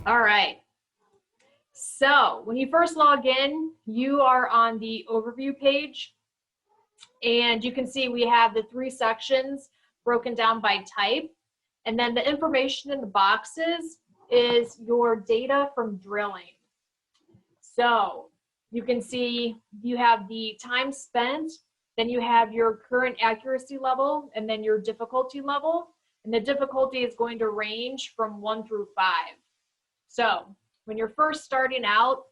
All right. So when you first log in, you are on the overview page, and you can see we have the 3 sections broken down by type. And then the information in the boxes is your data from drilling. So you can see you have the time spent, then you have your current accuracy level, and then your difficulty level. And the difficulty is going to range from 1 through 5. So when you're first starting out,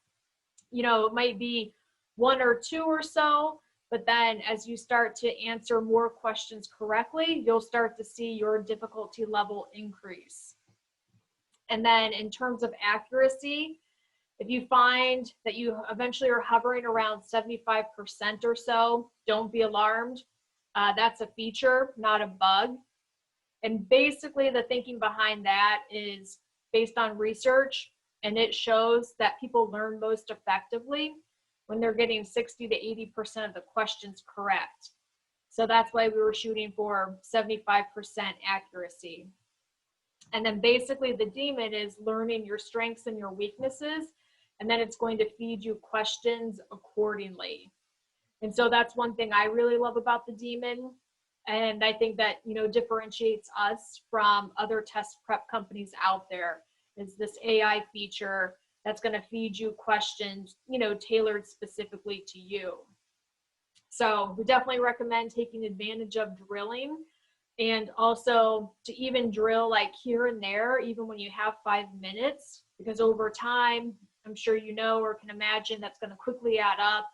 it might be 1 or 2 or so, but then as you start to answer more questions correctly, you'll start to see your difficulty level increase. And then in terms of accuracy, if you find that you eventually are hovering around 75% or so, don't be alarmed. That's a feature, not a bug. And basically the thinking behind that is based on research, and it shows that people learn most effectively when they're getting 60 to 80% of the questions correct. So that's why we were shooting for 75% accuracy. And then basically the demon is learning your strengths and your weaknesses, and then it's going to feed you questions accordingly. And so that's one thing I really love about the demon. And I think that, differentiates us from other test prep companies out there is this AI feature that's going to feed you questions, tailored specifically to you. So we definitely recommend taking advantage of drilling, and also to even drill like here and there, even when you have 5 minutes, because over time, I'm sure or can imagine that's going to quickly add up.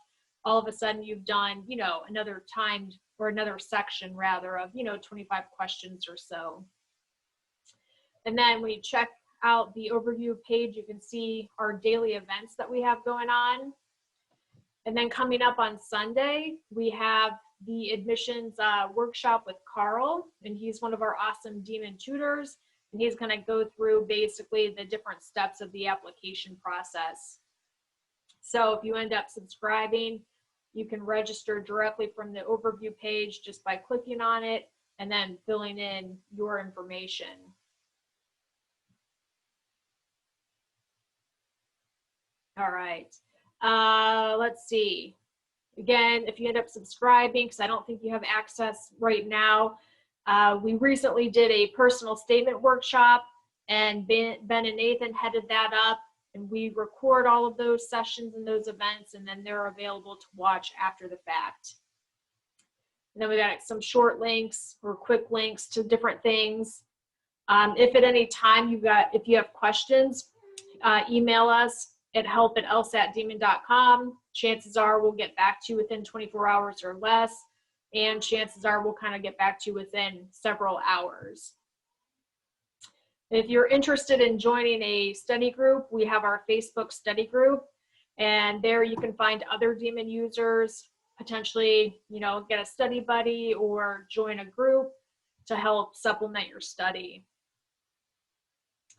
All of a sudden you've done, another timed or another section rather of, 25 questions or so. And then when you check out the overview page, you can see our daily events that we have going on. And then coming up on Sunday, we have the admissions workshop with Carl, and he's one of our awesome demon tutors, and he's going to go through basically the different steps of the application process. So if you end up subscribing, you can register directly from the overview page just by clicking on it and then filling in your information. All right, let's see. Again, if you end up subscribing, because I don't think you have access right now, we recently did a personal statement workshop, and Ben and Nathan headed that up, and we record all of those sessions and those events, and then they're available to watch after the fact. And then we got some short links or quick links to different things. If at any time if you have questions, email us at help@lsatdemon.com. Chances are we'll get back to you within 24 hours or less, and chances are we'll kind of get back to you within several hours. If you're interested in joining a study group, we have our Facebook study group, and there you can find other demon users, potentially, get a study buddy or join a group to help supplement your study.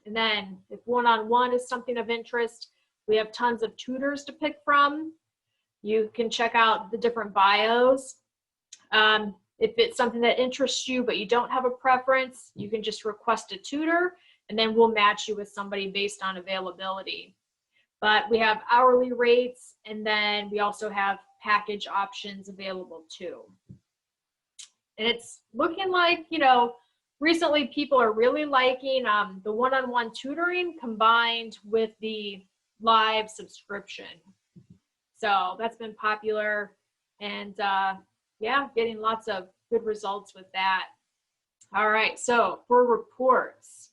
And then if one-on-one is something of interest, we have tons of tutors to pick from. You can check out the different bios. If it's something that interests you, but you don't have a preference, you can just request a tutor, and then we'll match you with somebody based on availability. But we have hourly rates, and then we also have package options available too. And it's looking like, recently people are really liking the one-on-one tutoring combined with the live subscription. So that's been popular, and yeah, getting lots of good results with that. All right, so for reports,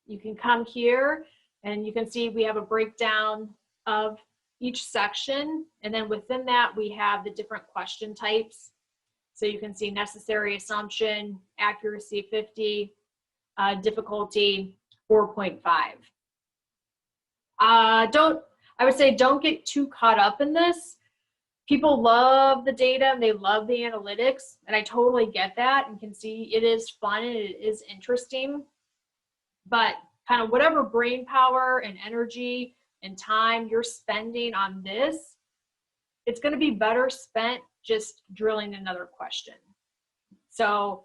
you can come here and you can see we have a breakdown of each section, and then within that we have the different question types. So you can see necessary assumption, accuracy 50, difficulty 4.5. I would say don't get too caught up in this. People love the data and they love the analytics, and I totally get that and can see it is fun and it is interesting. But kind of whatever brain power and energy and time you're spending on this, it's going to be better spent just drilling another question. So,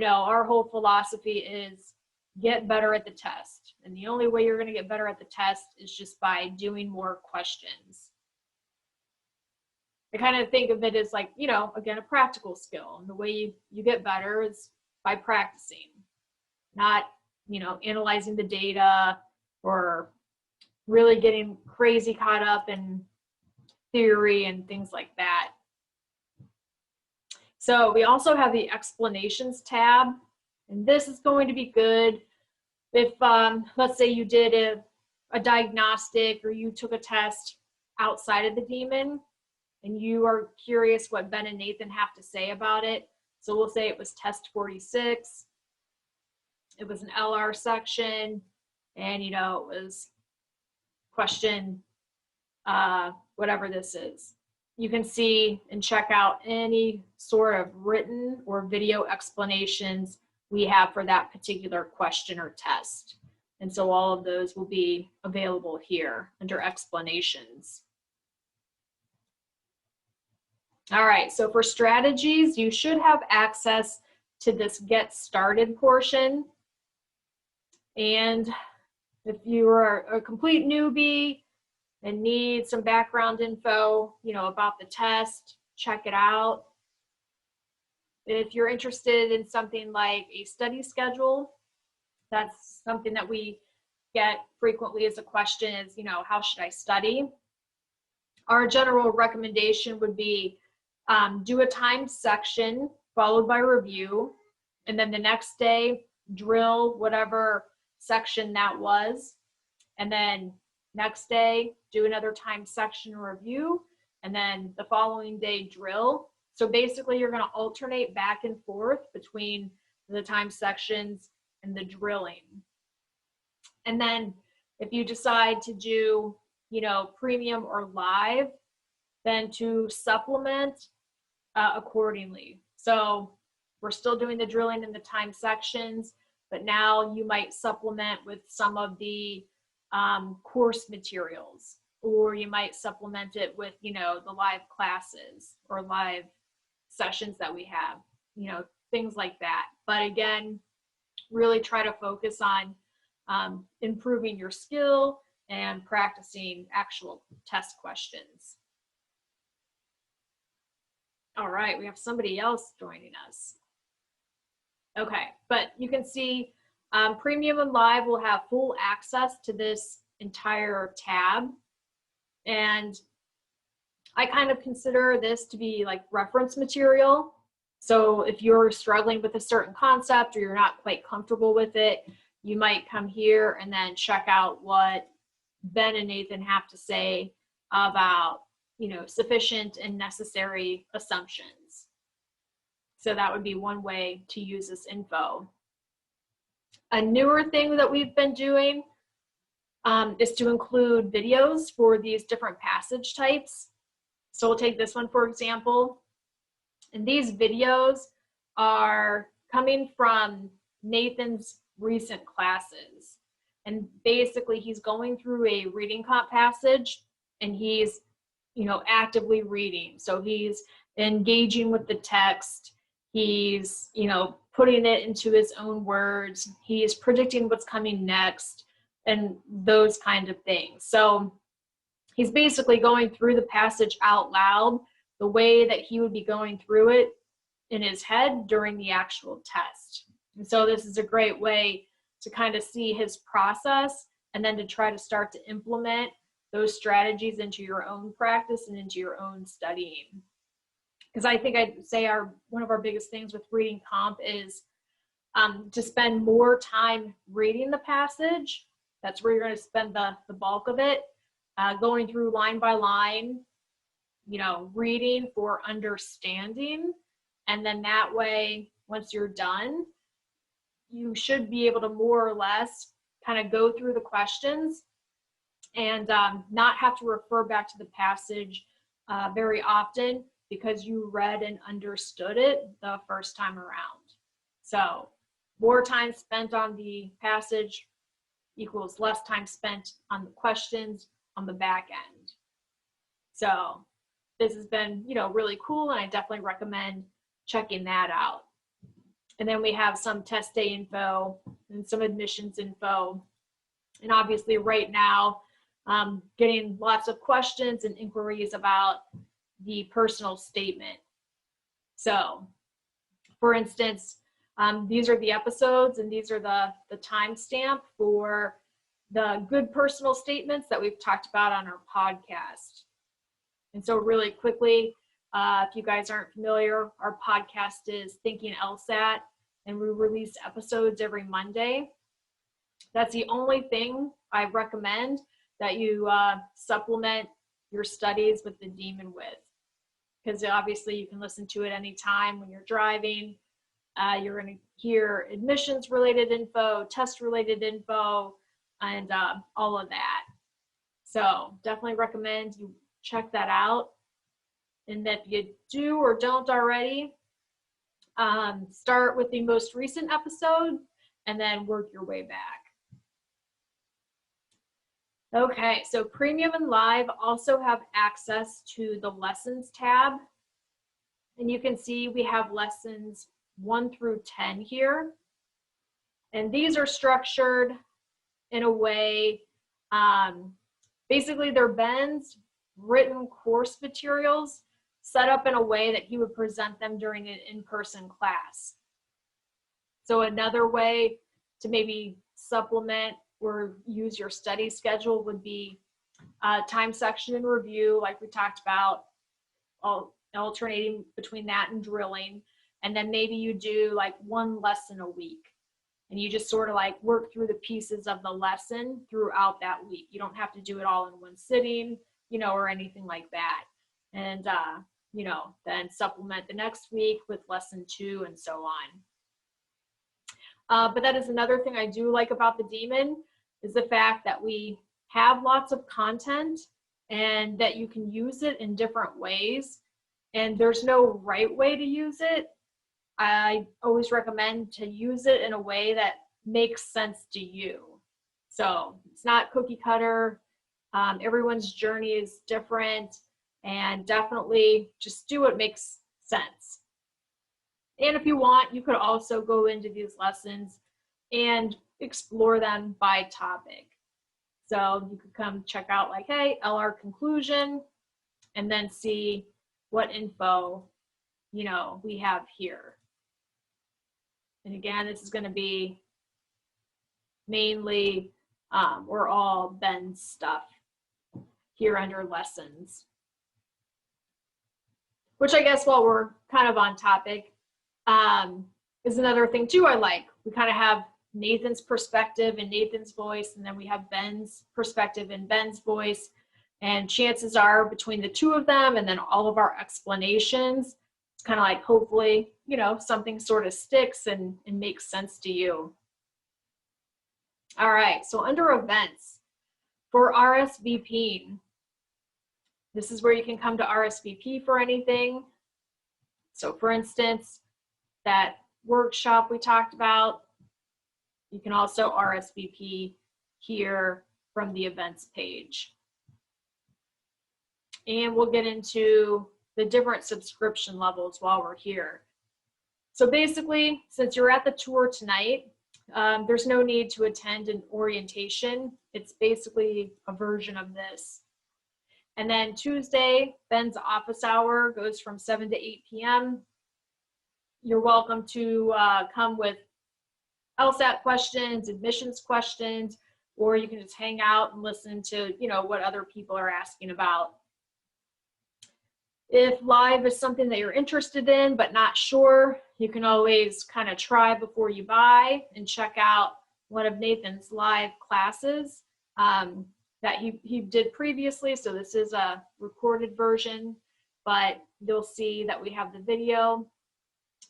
our whole philosophy is get better at the test. And the only way you're going to get better at the test is just by doing more questions. I kind of think of it as like, you know, again, a practical skill. And the way you get better is by practicing, not, you know, analyzing the data or really getting crazy caught up in theory and things like that. So we also have the explanations tab, and this is going to be good if, let's say you did a diagnostic or you took a test outside of the demon and you are curious what Ben and Nathan have to say about it. So we'll say it was test 46, it was an LR section, and you know, it was question, whatever this is. You can see and check out any sort of written or video explanations we have for that particular question or test. And so all of those will be available here under explanations. All right, so for strategies, you should have access to this get started portion. And if you are a complete newbie and need some background info, you know, about the test, check it out. If you're interested in something like a study schedule, that's something that we get frequently as a question is, you know, how should I study? Our general recommendation would be do a timed section followed by review, and then the next day drill whatever section that was, and then next day do another timed section review, and then the following day drill. So basically you're going to alternate back and forth between the timed sections and the drilling. And then if you decide to do, you know, premium or live, then to supplement accordingly. So we're still doing the drilling in the time sections, but now you might supplement with some of the course materials, or you might supplement it with, you know, the live classes or live sessions that we have, you know, things like that. But again, really try to focus on improving your skill and practicing actual test questions. All right, we have somebody else joining us. Okay, but you can see Premium and Live will have full access to this entire tab. And I kind of consider this to be like reference material. So if you're struggling with a certain concept or you're not quite comfortable with it, you might come here and then check out what Ben and Nathan have to say about, you know, sufficient and necessary assumptions. So that would be one way to use this info. A newer thing that we've been doing is to include videos for these different passage types. So we'll take this one, for example. And these videos are coming from Nathan's recent classes. And basically he's going through a reading comp passage and he's, you know, actively reading. So he's engaging with the text. He's, you know, putting it into his own words. He's predicting what's coming next and those kind of things. So he's basically going through the passage out loud the way that he would be going through it in his head during the actual test. And so this is a great way to kind of see his process and then to try to start to implement those strategies into your own practice and into your own studying. Because I think I'd say one of our biggest things with reading comp is to spend more time reading the passage. That's where you're going to spend the bulk of it, going through line by line, you know, reading for understanding. And then that way, once you're done, you should be able to more or less kind of go through the questions and not have to refer back to the passage very often because you read and understood it the first time around. So more time spent on the passage equals less time spent on the questions on the back end. So this has been, you know, really cool, and I definitely recommend checking that out. And then we have some test day info and some admissions info. And obviously right now, getting lots of questions and inquiries about the personal statement. So for instance, these are the episodes and these are the timestamp for the good personal statements that we've talked about on our podcast. And so really quickly, if you guys aren't familiar, our podcast is Thinking LSAT, and we release episodes every Monday. That's the only thing I recommend that you supplement your studies with the Demon with, because obviously you can listen to it anytime when you're driving. You're going to hear admissions related info, test related info, and all of that. So definitely recommend you check that out. And if you do or don't already, start with the most recent episode and then work your way back. Okay, so Premium and Live also have access to the Lessons tab. And you can see we have lessons 1 through 10 here. And these are structured in a way, basically they're Ben's written course materials set up in a way that he would present them during an in-person class. So another way to maybe supplement or use your study schedule would be time section and review, like we talked about, alternating between that and drilling. And then maybe you do like 1 lesson a week and you just sort of like work through the pieces of the lesson throughout that week. You don't have to do it all in one sitting, you know, or anything like that. And, you know, then supplement the next week with lesson 2 and so on. But that is another thing I do like about the Demon, is the fact that we have lots of content and that you can use it in different ways. And there's no right way to use it. I always recommend to use it in a way that makes sense to you. So it's not cookie cutter. Everyone's journey is different, and definitely just do what makes sense. And if you want, you could also go into these lessons and explore them by topic. So you could come check out like, hey, LR conclusion, and then see what info, you know, we have here. And again, this is going to be mainly or all Ben's stuff here under lessons. Which I guess while we're kind of on topic, is another thing too I like. We kind of have Nathan's perspective and Nathan's voice, and then we have Ben's perspective and Ben's voice. And chances are between the two of them and then all of our explanations, it's kind of like hopefully, you know, something sort of sticks and makes sense to you. All right, so under events, for RSVPing, this is where you can come to RSVP for anything. So for instance, that workshop we talked about, you can also RSVP here from the events page. And we'll get into the different subscription levels while we're here. So basically, since you're at the tour tonight, there's no need to attend an orientation. It's basically a version of this. And then Tuesday, Ben's office hour goes from 7 to 8 p.m. You're welcome to come with LSAT questions, admissions questions, or you can just hang out and listen to, you know, what other people are asking about. If live is something that you're interested in but not sure, you can always kind of try before you buy and check out one of Nathan's live classes that he did previously. So this is a recorded version, but you'll see that we have the video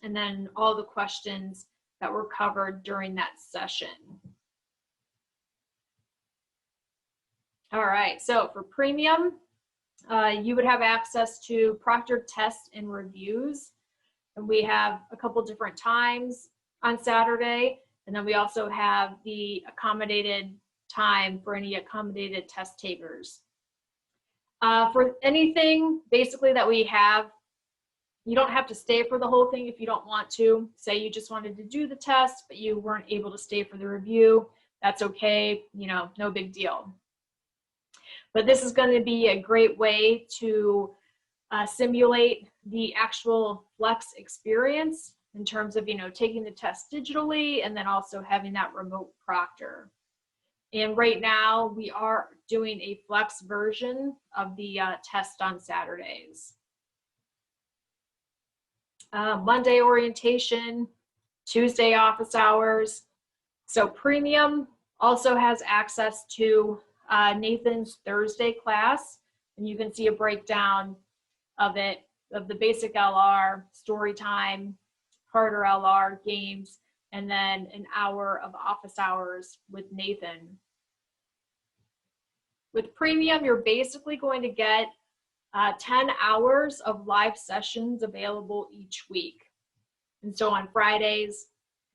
and then all the questions that were covered during that session. All right, so for premium, you would have access to proctored tests and reviews. And we have a couple different times on Saturday. And then we also have the accommodated time for any accommodated test takers. For anything basically that we have You don't have to stay for the whole thing if you don't want to. Say you just wanted to do the test, but you weren't able to stay for the review. That's okay, you know, no big deal. But this is going to be a great way to simulate the actual flex experience in terms of, you know, taking the test digitally and then also having that remote proctor. And right now we are doing a flex version of the test on Saturdays. Monday orientation, Tuesday office hours. So premium also has access to Nathan's Thursday class, and you can see a breakdown of it, of the basic LR, story time, harder LR, games, and then an hour of office hours with Nathan. With premium, you're basically going to get 10 hours of live sessions available each week. And so on Fridays,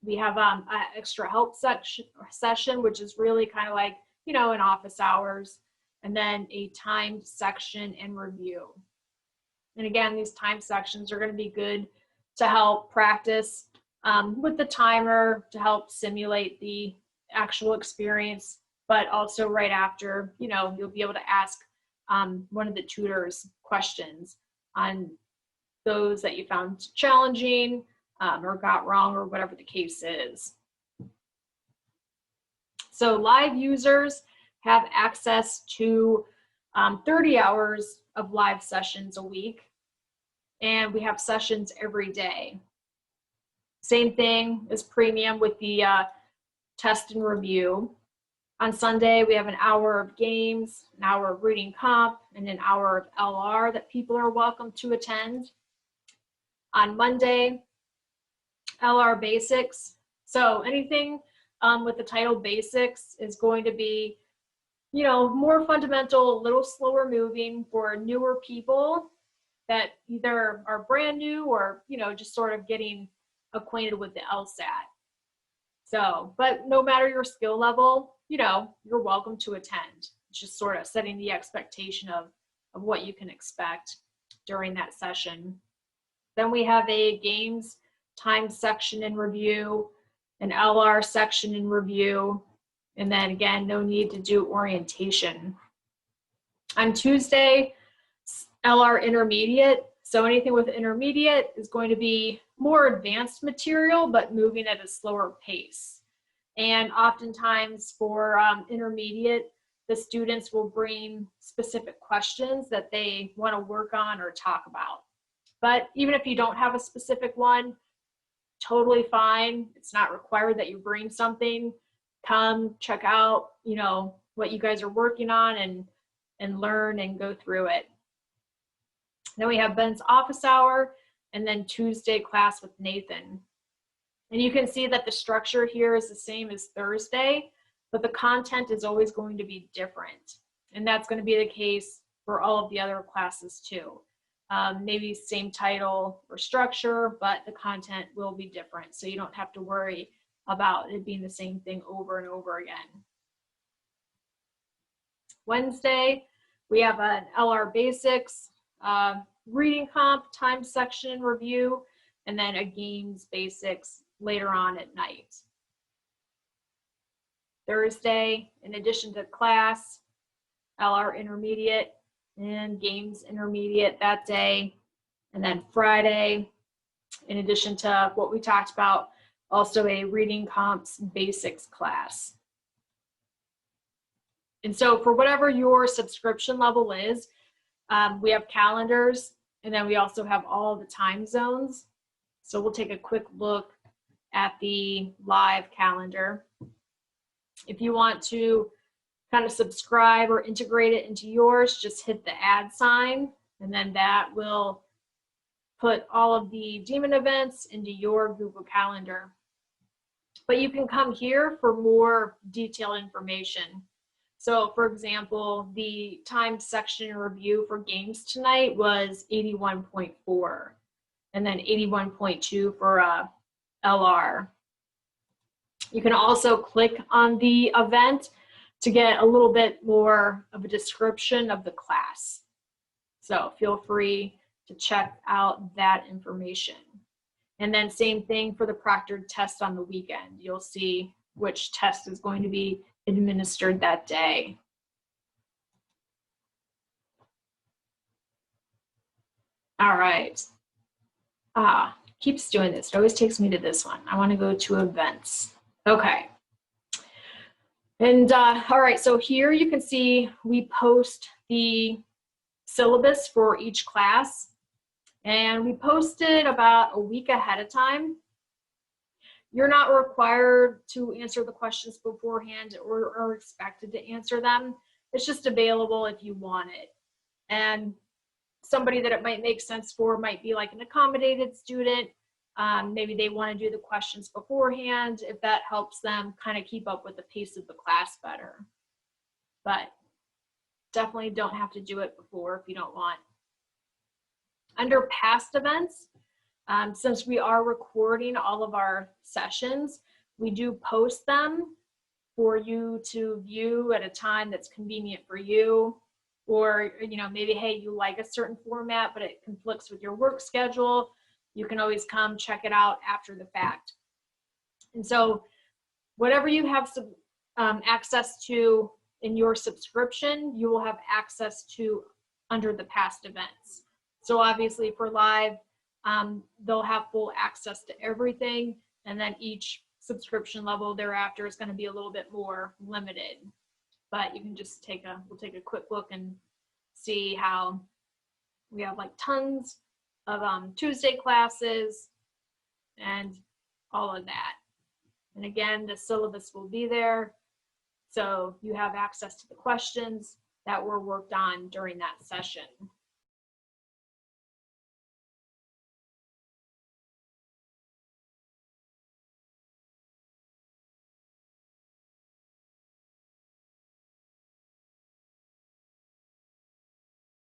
we have an extra help session, which is really kind of like, you know, in office hours, and then a timed section and review. And again, these time sections are going to be good to help practice with the timer, to help simulate the actual experience, but also right after, you know, you'll be able to ask one of the tutors questions on those that you found challenging or got wrong or whatever the case is. So live users have access to 30 hours of live sessions a week, and we have sessions every day. Same thing as premium with the test and review. On Sunday, we have an hour of games, an hour of reading comp, and an hour of LR that people are welcome to attend. On Monday, LR basics. So anything with the title basics is going to be, you know, more fundamental, a little slower moving for newer people that either are brand new or, you know, just sort of getting acquainted with the LSAT. So, but no matter your skill level, you know, you're welcome to attend. It's just sort of setting the expectation of what you can expect during that session. Then we have a games time section and review, an LR section and review, and then again, no need to do orientation. On Tuesday, LR intermediate. So anything with intermediate is going to be more advanced material, but moving at a slower pace. And oftentimes for intermediate, the students will bring specific questions that they want to work on or talk about. But even if you don't have a specific one, totally fine. It's not required that you bring something. Come check out, you know, what you guys are working on and learn and go through it. Then we have Ben's office hour, and then Tuesday class with Nathan. And you can see that the structure here is the same as Thursday, but the content is always going to be different. And that's going to be the case for all of the other classes too. Maybe same title or structure, but the content will be different. So you don't have to worry about it being the same thing over and over again. Wednesday, we have an LR basics, reading comp, time section review, and then a games basics later on at night. Thursday, in addition to class, LR intermediate and games intermediate that day. And then Friday, in addition to what we talked about, also a reading comps basics class. And so for whatever your subscription level is, we have calendars, and then we also have all the time zones. So we'll take a quick look at the live calendar. If you want to kind of subscribe or integrate it into yours, just hit the add sign, and then that will put all of the Demon events into your Google Calendar. But you can come here for more detailed information. So for example, the time section review for games tonight was 81.4, and then 81.2 for LR. You can also click on the event to get a little bit more of a description of the class. So feel free to check out that information. And then same thing for the proctored test on the weekend. You'll see which test is going to be administered that day. All right. Keeps doing this. It always takes me to this one. I want to go to events. Okay. And all right, so here you can see we post the syllabus for each class, and we post it about a week ahead of time. You're not required to answer the questions beforehand or expected to answer them. It's just available if you want it. And somebody that it might make sense for might be like an accommodated student. Maybe they want to do the questions beforehand if that helps them kind of keep up with the pace of the class better. But definitely don't have to do it before if you don't want. Under past events, since we are recording all of our sessions, we do post them for you to view at a time that's convenient for you. Or, you know, maybe, hey, you like a certain format, but it conflicts with your work schedule. You can always come check it out after the fact. And so whatever you have access to in your subscription, you will have access to under the past events. So obviously for live, they'll have full access to everything. And then each subscription level thereafter is going to be a little bit more limited. But you can just we'll take a quick look and see how we have like tons of Tuesday classes and all of that. And again, the syllabus will be there. So you have access to the questions that were worked on during that session.